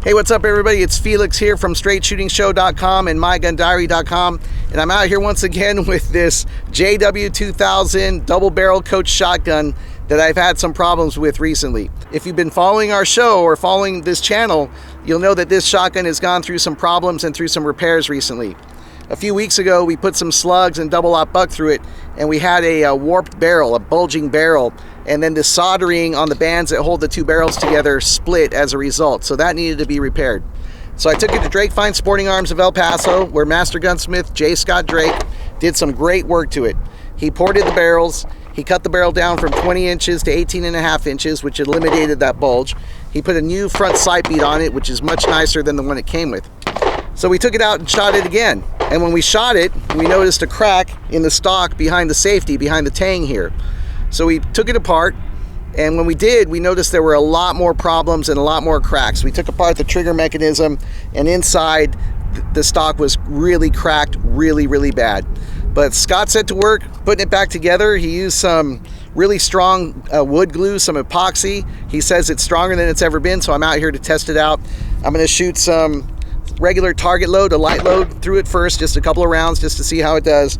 Hey, what's up everybody? It's Felix here from StraightShootingShow.com and MyGunDiary.com, and I'm out here once again with this JW-2000 double barrel coach shotgun that I've had some problems with recently. If you've been following our show or following this channel, you'll know that this shotgun has gone through some problems and through some repairs recently. A few weeks ago, we put some slugs and double-aught buck through it, and we had a warped barrel, a bulging barrel, and then the soldering on the bands that hold the two barrels together split as a result, so that needed to be repaired. So I took it to Drake Fine Sporting Arms of El Paso, where Master Gunsmith J. Scott Drake did some great work to it. He ported the barrels, he cut the barrel down from 20 inches to 18.5 inches, which eliminated that bulge. He put a new front sight bead on it, which is much nicer than the one it came with. So we took it out and shot it again. And when we shot it, we noticed a crack in the stock behind the safety, behind the tang here. So we took it apart, and when we did, we noticed there were a lot more problems and a lot more cracks. We took apart the trigger mechanism, and inside the stock was really cracked, really bad. But Scott set to work putting it back together. He used some really strong wood glue, some epoxy. He says it's stronger than it's ever been, so I'm out here to test it out. I'm gonna shoot some regular target load, a light load through it first, just a couple of rounds just to see how it does.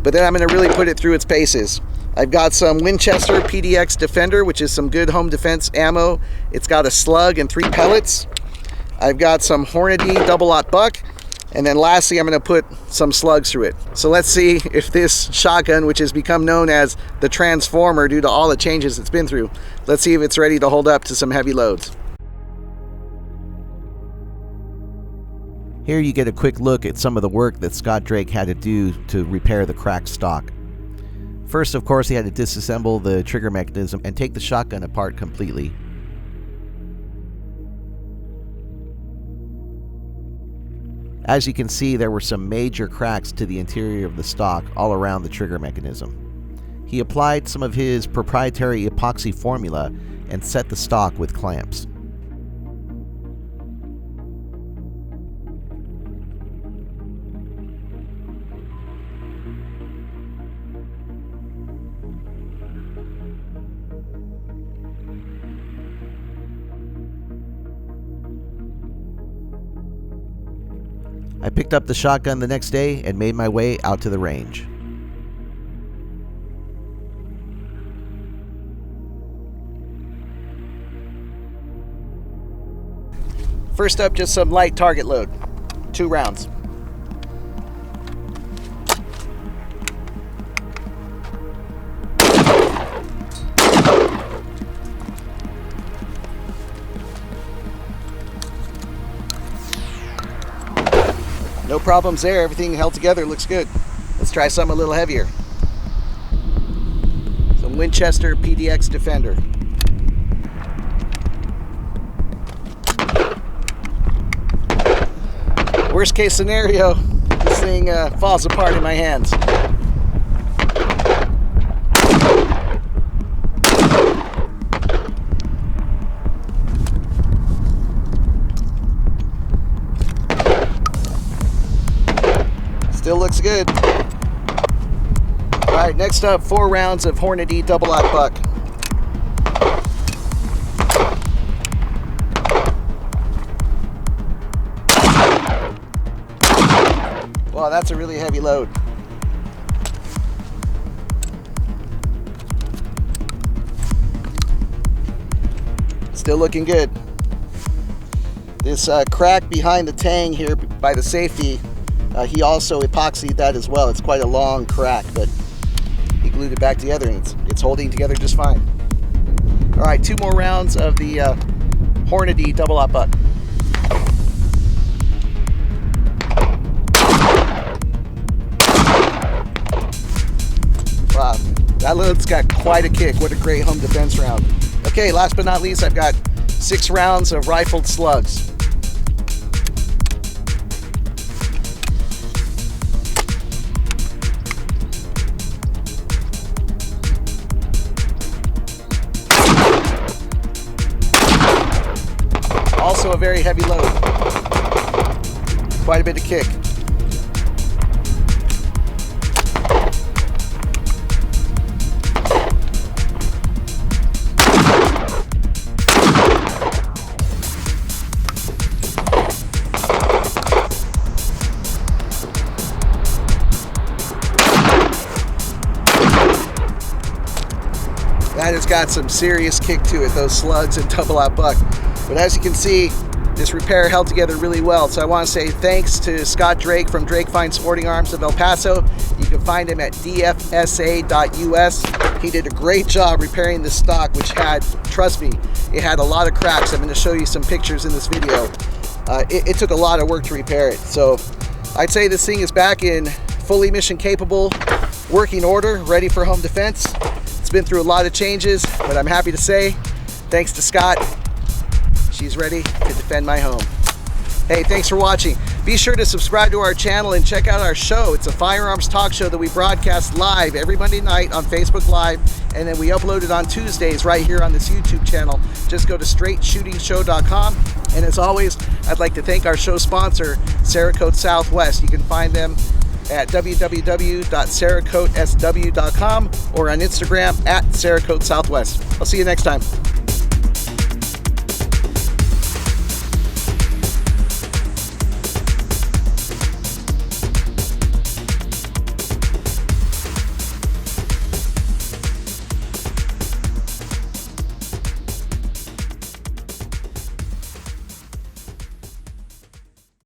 But then I'm gonna really put it through its paces. I've got some Winchester PDX Defender, which is some good home defense ammo. It's got a slug and 3 pellets. I've got some Hornady double-aught buck. And then lastly, I'm gonna put some slugs through it. So let's see if this shotgun, which has become known as the Transformer due to all the changes it's been through, let's see if it's ready to hold up to some heavy loads. Here you get a quick look at some of the work that Scott Drake had to do to repair the cracked stock. First, of course, he had to disassemble the trigger mechanism and take the shotgun apart completely. As you can see, there were some major cracks to the interior of the stock all around the trigger mechanism. He applied some of his proprietary epoxy formula and set the stock with clamps. I picked up the shotgun the next day and made my way out to the range. First up, just some light target load, 2 rounds. No problems there, everything held together, looks good. Let's try something a little heavier. Some Winchester PDX Defender. Worst case scenario, this thing falls apart in my hands. Still looks good. All right, next up, 4 rounds of Hornady double-aught buck. Wow, that's a really heavy load. Still looking good. This crack behind the tang here by the safety, he also epoxied that as well. It's quite a long crack, but he glued it back together and it's holding together just fine. All right, 2 more rounds of the Hornady double-aught buck. Wow, that load's got quite a kick. What a great home defense round. Okay, last but not least, I've got 6 rounds of rifled slugs. Also a very heavy load. Quite a bit of kick. got some serious kick to it, those slugs and double out buck. But as you can see, this repair held together really well. So I want to say thanks to Scott Drake from Drake Fine Sporting Arms of El Paso. You can find him at dfsa.us. He did a great job repairing the stock, which had, trust me, it had a lot of cracks. I'm going to show you some pictures in this video. It took a lot of work to repair it. So I'd say this thing is back in fully mission capable, working order, ready for home defense. It's been through a lot of changes, but I'm happy to say, thanks to Scott, she's ready to defend my home. Hey, thanks for watching. Be sure to subscribe to our channel and check out our show. It's a firearms talk show that we broadcast live every Monday night on Facebook Live, and then we upload it on Tuesdays right here on this YouTube channel. Just go to straightshootings.com. And as always, I'd like to thank our show sponsor, Cerakote Southwest. You can find them at www.cerakotesw.com or on Instagram at Cerakote Southwest. I'll see you next time.